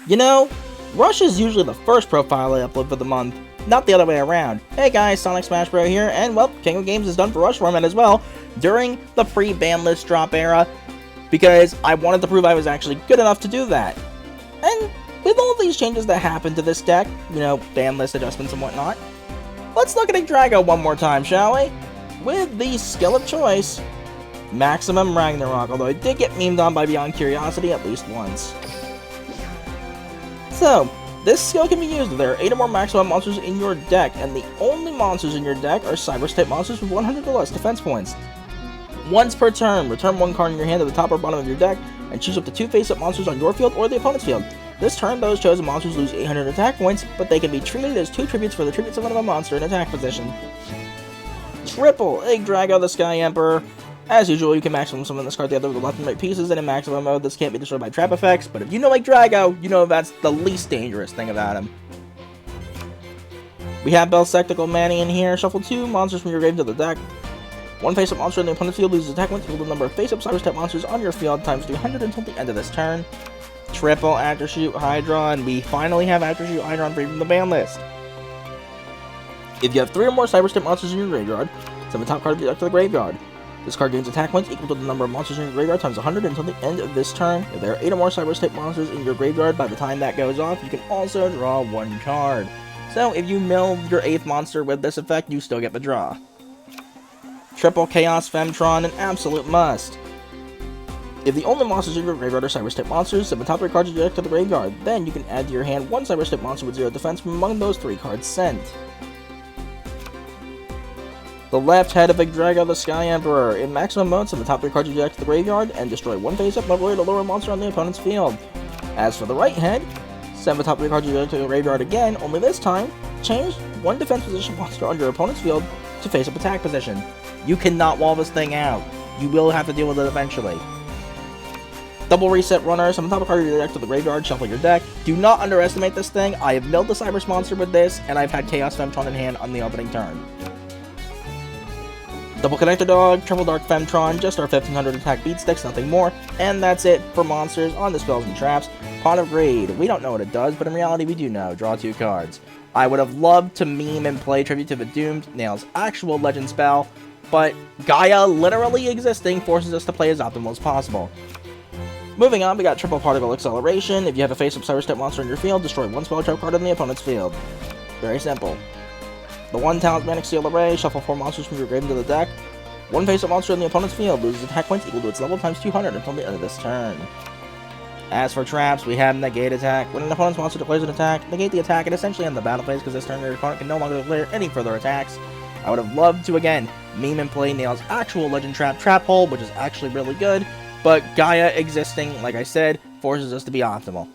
You know, Rush is usually the first profile I upload for the month, not the other way around. Hey guys, Sonic Smash Bro here, and well, King of Games is done for Rush format as well, during the pre-ban list drop era, because I wanted to prove I was actually good enough to do that. And with all these changes that happened to this deck, you know, ban list adjustments and whatnot, let's look at Yggdrago one more time, shall we? With the skill of choice, Maximum Ragnarok, although it did get memed on by Beyond Curiosity at least once. So, this skill can be used if there are 8 or more maximum monsters in your deck, and the only monsters in your deck are Cyber-type monsters with 100 or less defense points. Once per turn, return 1 card in your hand to the top or bottom of your deck, and choose up to 2 face-up monsters on your field or the opponent's field. This turn, those chosen monsters lose 800 attack points, but they can be treated as 2 tributes for the tribute summon of a monster in attack position. Triple Yggdrago, the Sky Emperor. As usual, you can maximum summon this card together with the left and right pieces, and in maximum mode, this can't be destroyed by trap effects, but if you know Yggdrago, you know that's the least dangerous thing about him. We have Belsectical Manny in here. Shuffle 2 monsters from your grave to the deck. 1 face-up monster in the opponent's field loses attack points equal to the number of face-up Cyrus-type monsters on your field times 200 until the end of this turn. Triple Attrashoot Hydron. We finally have Attrashoot Hydron free from the ban list. If you have 3 or more Cyber-type monsters in your graveyard, send the top card of your deck to the graveyard. This card gains attack points equal to the number of monsters in your graveyard times 100 until the end of this turn. If there are 8 or more Cyber-type monsters in your graveyard by the time that goes off, you can also draw 1 card. So if you mill your 8th monster with this effect, you still get the draw. Triple Chaos Femtron, an absolute must. If the only monsters in your graveyard are Cyber-type monsters, send the top 3 cards of your deck to the graveyard. Then you can add to your hand 1 Cyber-type monster with 0 defense from among those 3 cards sent. The left head of Yggdrago, the Sky Emperor. In maximum mode, send the top 3 cards of your deck to the graveyard and destroy 1 face-up level or lower monster on the opponent's field. As for the right head, send the top 3 cards of your deck to the graveyard again, only this time, change 1 defense position monster on your opponent's field to face-up attack position. You cannot wall this thing out. You will have to deal with it eventually. Double Reset Runner, send the top card of your deck to the graveyard, shuffle your deck. Do not underestimate this thing. I have milled the Cybers monster with this, and I've had Chaos Femtron in hand on the opening turn. Double Connector Dog, Triple Dark Femtron, just our 1500 attack beat sticks, nothing more. And that's it for monsters on the spells and traps. Pot of Greed, we don't know what it does, but in reality we do know. Draw 2 cards. I would have loved to meme and play Tribute to the Doomed, Nail's actual legend spell, but Gaia literally existing forces us to play as optimal as possible. Moving on, we got Triple Particle Acceleration. If you have a face-up Cyber-type monster in your field, destroy 1 spell trap card in the opponent's field. Very simple. The 1 Talismanic Seal Array, shuffle 4 monsters from your grave into the deck. 1 face-up monster in the opponent's field loses attack points equal to its level times 200 until the end of this turn. As for traps, we have Negate Attack. When an opponent's monster declares an attack, negate the attack and essentially end the battle phase because this turn your opponent can no longer declare any further attacks. I would have loved to, again, meme and play Nail's actual Legend Trap Hole, which is actually really good, but Gaia existing, like I said, forces us to be optimal.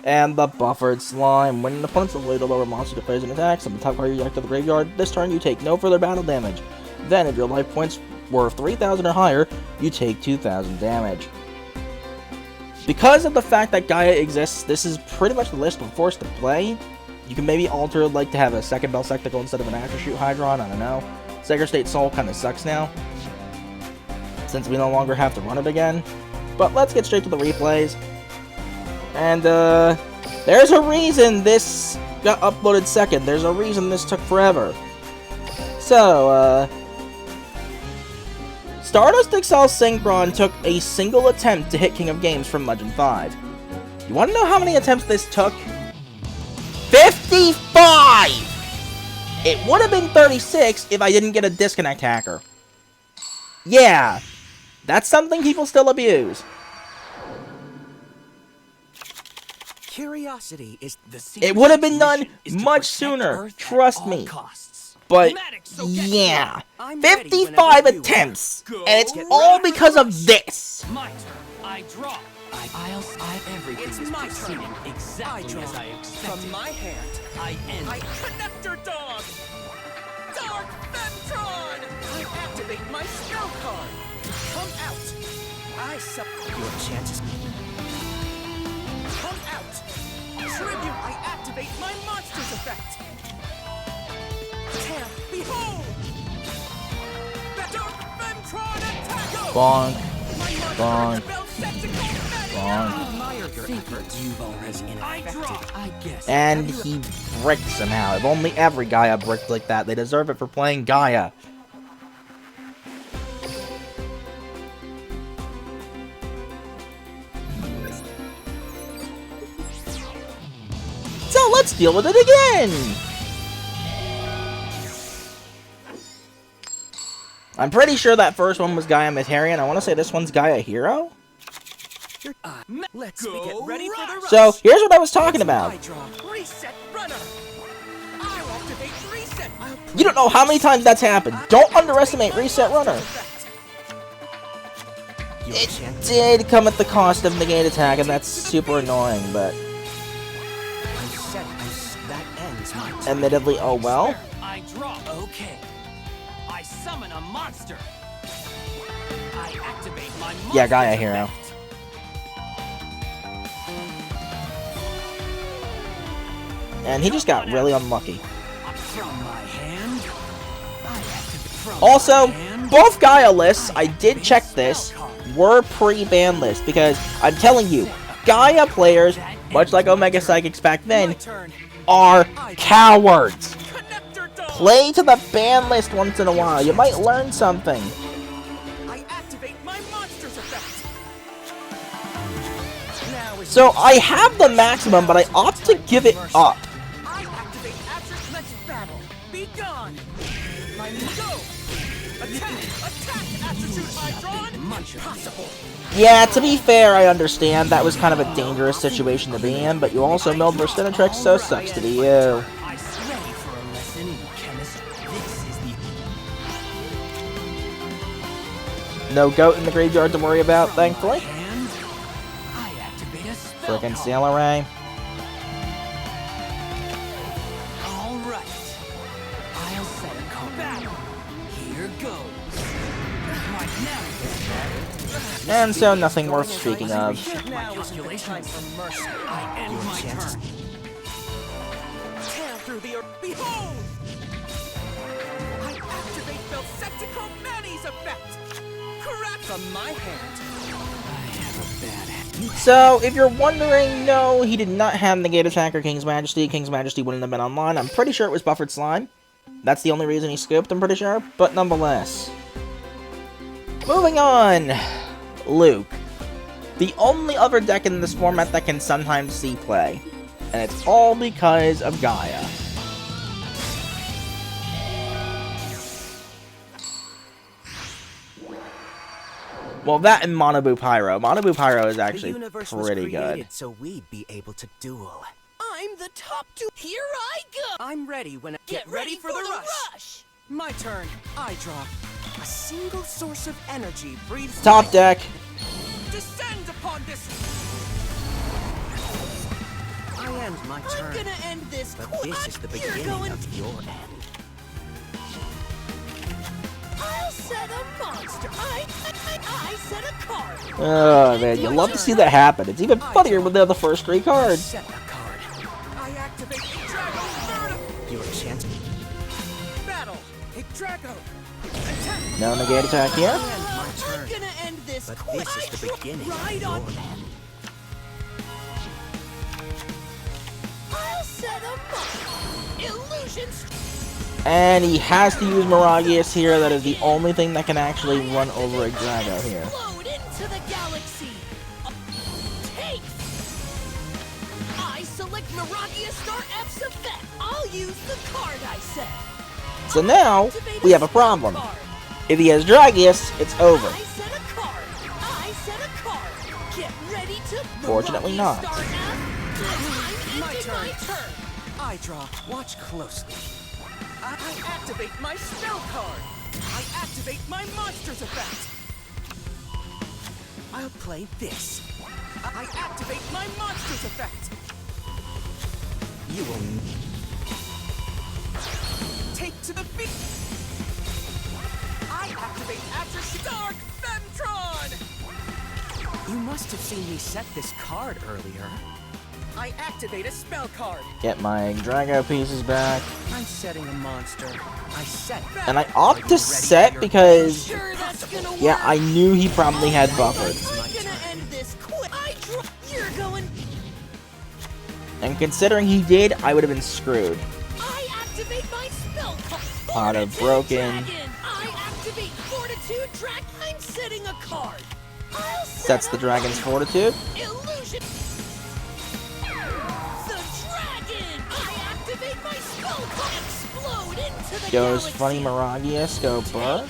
And the Buffered Slime. When an opponent's ability to lower monster declares an attack, send the top card of your deck to the graveyard. This turn, you take no further battle damage. Then, if your life points were 3,000 or higher, you take 2,000 damage. Because of the fact that Gaia exists, this is pretty much the list we're forced to play. You can maybe alter, like, to have a second Belsectical instead of an Attrashoot Hydron, I don't know. Sacred State Soul kind of sucks now, since we no longer have to run it again. But let's get straight to the replays. And, there's a reason this got uploaded second. There's a reason this took forever. So, Stardust Excel Synchron took a single attempt to hit King of Games from Legend 5. You want to know how many attempts this took? 55! It would have been 36 if I didn't get a disconnect hacker. Yeah, that's something people still abuse. Curiosity is the it would have been done much sooner, trust me. But, yeah, 55 attempts, and it's all because of this. My turn. I draw. Everything is proceeding exactly as I expected. From my hand, I end. Connector Dog! Dark Femtron! I activate my skill card! Come out! Your chances... Come out! Tribute, I activate my monster's effect! Damn, behold! The Dark Femtron attack! Bonk. My Bonk. monster, Belsectical Manny! Bonk. My your efforts. You've already infected, I guess. And he bricked somehow. If only every Gaia bricked like that. They deserve it for playing Gaia. So let's deal with it again! I'm pretty sure that first one was Gaia Materian. I want to say this one's Gaia Hero. Let's get ready for the rush. So here's what I was talking about. Reset runner. I'll activate reset. You don't know how many times that's happened. Don't underestimate Reset Runner. It did come at the cost of negate attack, and that's super annoying, but that ends my turn. admittedly, oh well. I draw. Okay. I summon a monster. I activate my monster. Yeah, Gaia Hero. And he just got really unlucky. From my hand. I activate from Also, my hand. both Gaia lists, I did check this, were pre-ban lists, because I'm telling you, Gaia players, much like Omega Psychics back then, are cowards. Play to the ban list once in a while. You might learn something. I activate my monster's effect. Now is So I have the maximum, but I opt to give it up. I activate Attrashoot next battle. Be gone. My go. Attack! Attrashoot Hydron. Possible. Yeah, to be fair, I understand that was kind of a dangerous situation to be in, but you also milled Verstinatrix, so sucks to be you. I ready for a lesson in chemistry. This is the No goat in the graveyard to worry about, thankfully. hand. I activate a spell. Frickin' Sailor Ray. All right. I'll set a card. Battle. Here goes. Right now. And so nothing worth speaking of. Now is the time for mercy. I end my turn. Tear through the earth. Behold! I activate Belsectico Manny's effect. Correct from my hand. I have a bad hand. So, if you're wondering, no, he did not have Negate Attack or King's Majesty. King's Majesty wouldn't have been online. I'm pretty sure it was Buffered Slime. That's the only reason he scooped, I'm pretty sure. But nonetheless. Moving on. Luke. The only other deck in this format that can sometimes see play. And it's all because of Gaia. Well, that and Monobu Pyro. Monobu Pyro is actually pretty good. So we'd be able to duel. I'm the top two. Here I go. I'm ready when I get ready for the rush. My turn. I draw. A single source of energy breathes. Top deck. Descend upon this. I end my turn. I'm gonna end this. But this is the beginning of your end. I'll set a monster. I set a card. Oh man, you love to see that happen. It's even funnier when they're the first 3 cards. Set a card. I activate Yggdrago. Your chance. Battle. Yggdrago. Attack. No negate attack here. My turn. I'm gonna end this. But this is the beginning of your end. I'll set a monster. Illusions. And he has to use Miragius here. That is the only thing that can actually run over Yggdrago here. Explode into the galaxy. Take. I select Miragius Star F's effect. I'll use the card I set. So now, we have a problem. If he has Dragius, it's over. I set a card. I set a card. Get ready to. Fortunately not. My turn. I draw. Watch closely. I activate my spell card. I activate my monster's effect. I'll play this. I activate my monster's effect. You will take to the feet. I activate Attrashoot Dark Femtron. You must have seen me set this card earlier. I activate a spell card. Get my Yggdrago pieces back. I'm setting a monster. I set. And I opt to set because, yeah, I knew he probably had buffered. I'm gonna end this quick. You're going And considering he did, I would have been screwed. I activate my spell card. Pot of broken. I activate Fortitude Dragon. I'm setting a card. Sets the dragon's fortitude. Illusion. The dragon. I activate my spell card. Explode into the Goes galaxy. funny Miragius, go burr.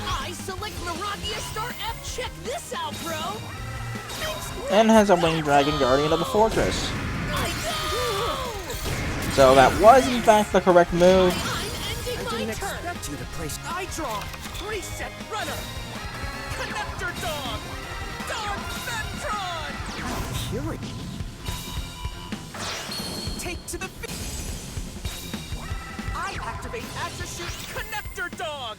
I select Miragia Star F. Check this out, bro. And has a winged dragon guardian of the fortress. So that was in fact the correct move. I didn't expect you to place Hydron. Reset runner. Connector dog. Dog Ventron. Fury. Take to the I activate Attrashoot Connector dog.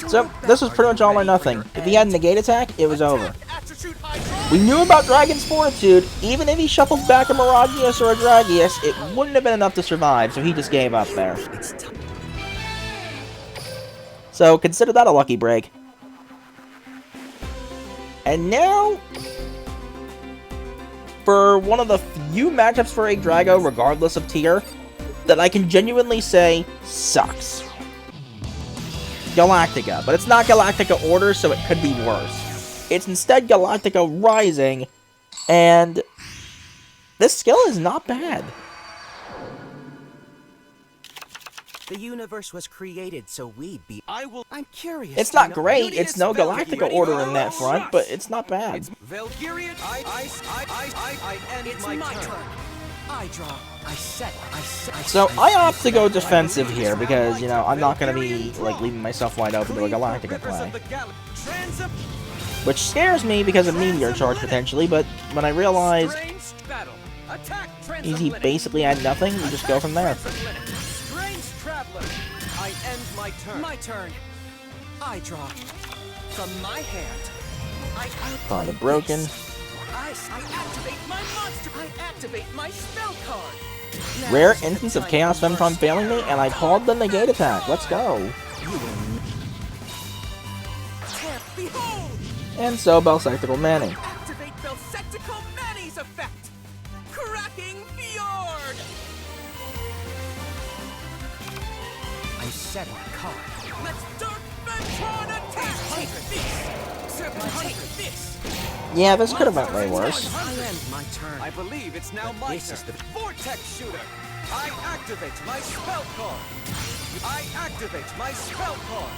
So this was pretty much all or nothing. If he had a negate attack, it was over. Attrashoot Hydron. We knew about Dragon's Fortitude. Even if he shuffled back a Miragius or a Dragius, it wouldn't have been enough to survive, so he just gave up there. So consider that a lucky break. And now, for one of the few matchups for Yggdrago, regardless of tier, that I can genuinely say sucks. Galactica, but it's not Galactica Order, so it could be worse. It's instead Galactica Rising, and this skill is not bad. The universe was created so we'd be. I'm curious. It's not great, it's no Galactica Order in that front, but it's not bad. Valkyrian, it's my turn. I draw. I set. So I opt to go defensive here because, you know, I'm not going to be, like, leaving myself wide open to a Galactica play. Which scares me because of Meteor Charge, potentially, but when I realize he basically had nothing, we just go from there. I end my turn. My turn. I draw. From my hand, Pot of broken. I activate my monster. I activate my spell card. Rare instance of Chaos Femtron failing me, and I called the negate attack. Let's go. Behold! And so, Belsectical Manning. Activate Belsectical Manny's effect. Cracking Fjord. I'm setting a card. Let's Dark Ventron attack. Take this. 700 this. Yeah, this could have went way worse. I end my turn. I believe it's now my turn. Is the Vortex Shooter. I activate my spell card. I activate my spell card.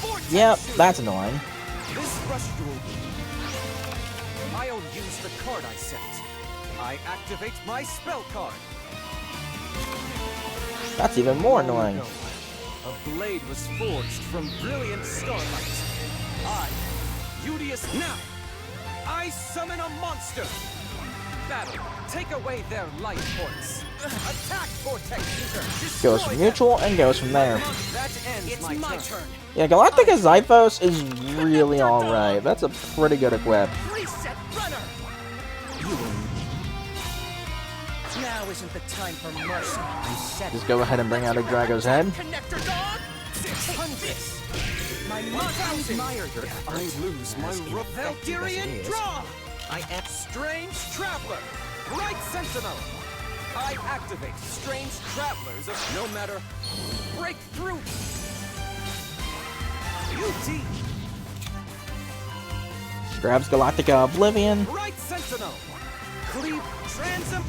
Vortex Yep, Shooter. that's annoying. This rush duel. I'll use the card I set. I activate my spell card. That's even more annoying. A blade was forged from brilliant starlight. Udius now. I summon a monster. Battle. Take away their life points. Attack Vortex Shooter. Destroy Goes from neutral and goes from there. That ends my turn. Yeah, Galactica Zyphos is really alright. That's a pretty good equip. Reset runner. Now isn't the time for mercy. I set. Just go ahead and bring out Yggdrago's head. Connector dog. 600. My monster. I lose my Valkyrian draw. I am Strange Traveler. Bright Sentinel. I activate Strange Travelers of no matter. Breakthrough. UT. Grabs Galactica Oblivion. Bright Sentinel. Cleave Transom.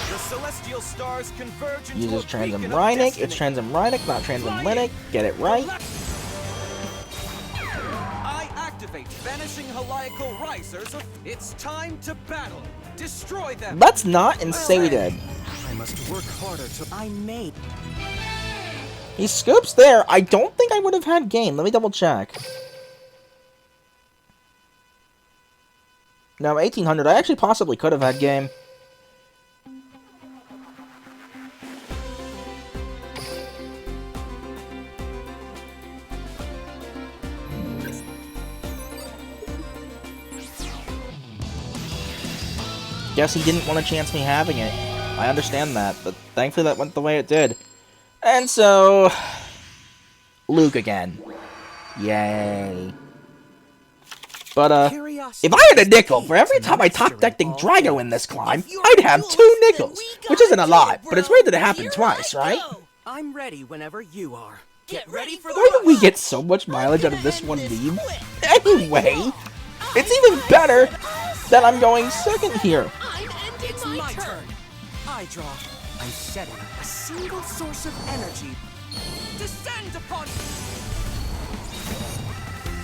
The celestial stars converge into Uses a Transom beacon of Rhynic. destiny. It's Transom Rhynic, not Transom Linux. Get it right. I activate Vanishing Heliacal Risers of It's time to battle. Destroy them. That's not and say we did. I must work harder to. I made. He scoops there. I don't think I would have had game. Let me double check. No, 1800. I actually possibly could have had game. Guess he didn't want to chance me having it. I understand that, but thankfully that went the way it did. And so, Luke again. Yay. But, curiosity. If I had a nickel for every time I top decked Yggdrago in this climb, I'd have 2 nickels, which isn't a lot, but it's weird that it happened twice, right? I'm ready whenever you are. Get ready for the Why rush. do we get so much mileage out of this one meme? Anyway, it's even better that I'm going second here. It's my turn. I draw. I'm setting a single source of energy. Descend upon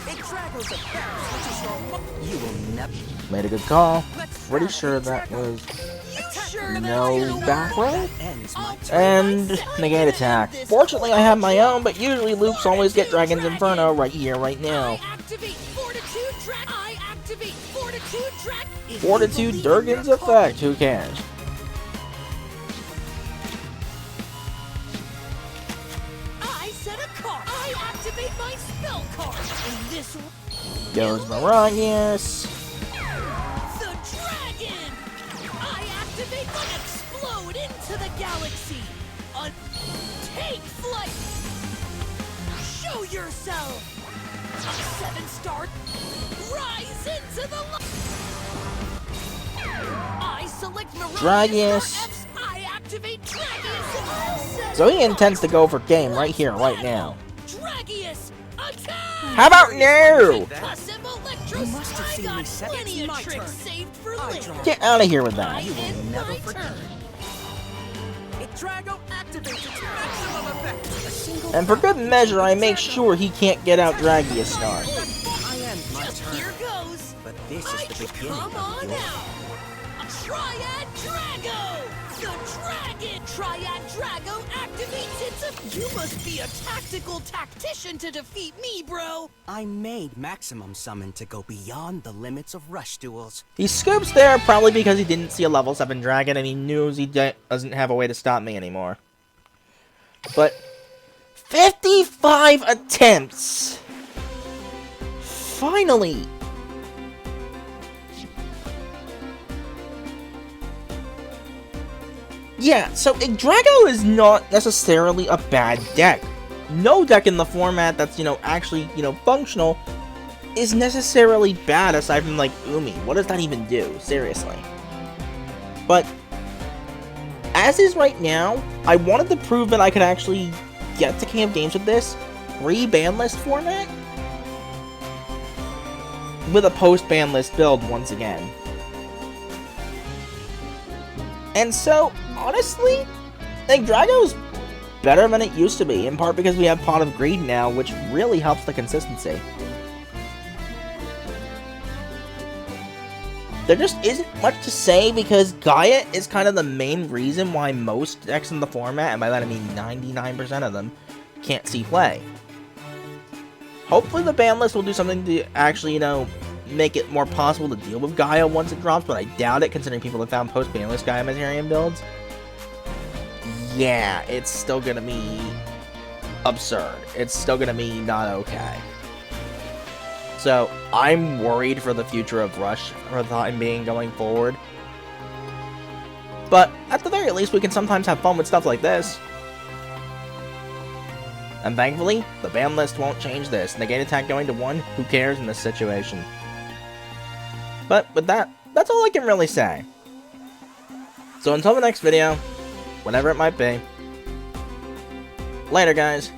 Yggdrago's affairs, which is your you will never. Made a good call. Pretty sure that was no back row. And negate attack. Fortunately, I have my own, but usually loops always get Dragon's Inferno right here, right now. Fortitude Durgan's effect, who cares? I set a card. I activate my spell card. And this Goes Marias. the dragon. I activate my explode into the galaxy. Take flight. Show yourself. A 7-star. Rise into the light. I select Dragius. I activate Dragius. So he intends to go for game right here, right now. Dragius, attack! How about now? You must have seen me set it. It's my turn. Saved for I later. draw. Get out of here with that. You will never forget. Yggdrago activates its maximum effect. A single And for good measure, I make sure he can't get out Dragius Star. I end my Just turn. here goes. But this is the beginning Come of on your out. Triad Drago. The dragon. Triad Drago activates its. You must be a tactical tactician to defeat me, bro. I made maximum summon to go beyond the limits of rush duels. He scoops there probably because he didn't see a level 7 dragon and he knows he doesn't have a way to stop me anymore. But 55 attempts! Finally! Yeah, so Yggdrago is not necessarily a bad deck. No deck in the format that's, actually, functional is necessarily bad aside from, like, Umi. What does that even do? Seriously. But, as is right now, I wanted to prove that I could actually get to King of Games with this pre-ban list format with a post-ban list build once again. And so, honestly, Yggdrago's better than it used to be, in part because we have Pot of Greed now, which really helps the consistency. There just isn't much to say because Gaia is kind of the main reason why most decks in the format, and by that I mean 99% of them, can't see play. Hopefully the ban list will do something to actually, make it more possible to deal with Gaia once it drops, but I doubt it considering people have found post-ban list Gaia Materium builds. Yeah, it's still gonna be absurd. It's still gonna be not okay. So, I'm worried for the future of Rush for the time being going forward. But, at the very least, we can sometimes have fun with stuff like this. And thankfully, the ban list won't change this. Negate attack going to 1, who cares in this situation? But, with that, that's all I can really say. So until the next video, whenever it might be, later guys.